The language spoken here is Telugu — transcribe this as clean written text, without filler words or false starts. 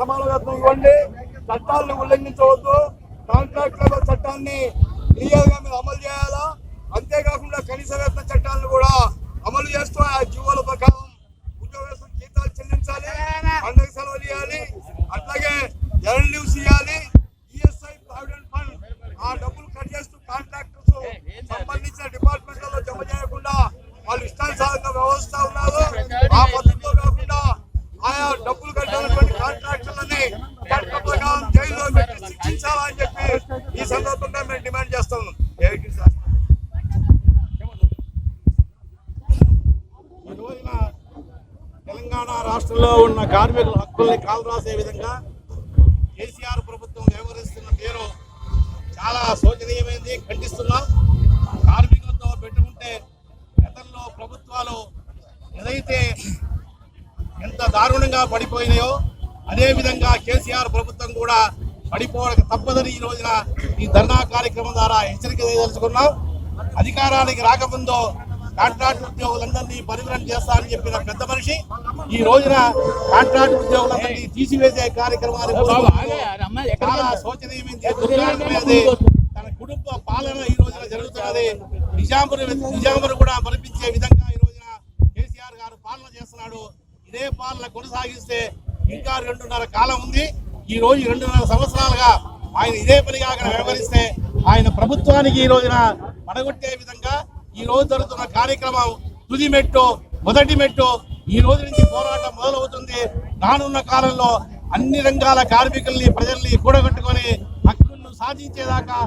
సమానవేతనం ఇవ్వండి, చట్టాలను ఉల్లంఘించవద్దు, కాంట్రాక్టుల చట్టాన్ని క్లియర్ గా మీరు అమలు చేయాలా. అంతేకాకుండా కనీస వేతన చట్టాలను కూడా అమలు చేస్తూ ఆ జీవోల ప్రకారం ఉద్యోగస్తులు జీతాలు చెల్లించాలి, పండుగ సెలవులు ఇవ్వాలి, అట్లాగే ఎర్న్ లీవ్స్ ఇవ్వాలి. ఈఎస్ఐ ప్రావిడెంట్ ఫండ్ ఆ డబ్బులు కట్ చేస్తూ కాంట్రాక్టర్స్ సంబంధించిన డిపార్ట్మెంట్లలో జమ చేయకుండా వాళ్ళు ఇష్టానుసారంగా వ్యవస్థ ఉన్నారు. ఆ పద్ధతిలో కాకుండా ఆయా డబ్బులు కట్టాలన్నటువంటి కాంట్రాక్టర్లని చట్ట ప్రకారం జైల్లో పెట్టి శిక్షించాలని చెప్పి ఈ సందర్భంగా మేము డిమాండ్ చేస్తా ఉన్నాం. ఈ రోజున తెలంగాణ రాష్ట్రంలో ఉన్న కార్మికుల హక్కుల్ని కాలరాసే విధంగా కేసీఆర్ ప్రభుత్వం వ్యవహరిస్తున్న తీరు చాలా శోచనీయమైంది, ఖండిస్తున్నాం. కార్మికులతో పెట్టుకుంటే గతంలో ప్రభుత్వాలు ఏదైతే ఎంత దారుణంగా పడిపోయినాయో అదే విధంగా కేసీఆర్ ప్రభుత్వం కూడా పడిపోవడానికి తప్పదని ఈ రోజున ఈ ధర్నా కార్యక్రమం ద్వారా హెచ్చరిక చేయదలుచుకున్నాం. అధికారానికి రాకముందు కాంట్రాక్ట్ ఉద్యోగులందరినీ పరిగణన చేస్తారని చెప్పిన పెద్ద మనిషి ఈ రోజున కాంట్రాక్ట్ ఉద్యోగులందరినీ తీసివేసే కార్యక్రమాలు చాలా శోచనీయమైంది. తన కుటుంబ పాలన ఈ రోజున జరుగుతున్నది. నిజామును కూడా మరిపించే విధంగా ఈ రోజున కేసీఆర్ గారు పాలన చేస్తున్నాడు. ఇదే పాలన కొనసాగిస్తే ఇంకా 2.5 కాలం ఉంది. ఈ రోజు 2.5 సంవత్సరాలుగా ఆయన ఇదే పనిగా వ్యవహరిస్తే ఆయన ప్రభుత్వానికి ఈ రోజున పడగొట్టే విధంగా ఈ రోజు జరుగుతున్న కార్యక్రమం తుది మెట్టు, మొదటి మెట్టు. ఈ రోజు నుంచి పోరాటం మొదలవుతుంది. రానున్న కాలంలో అన్ని రంగాల కార్మికుల్ని, ప్రజల్ని కూడగట్టుకొని హక్కులను సాధించేదాకా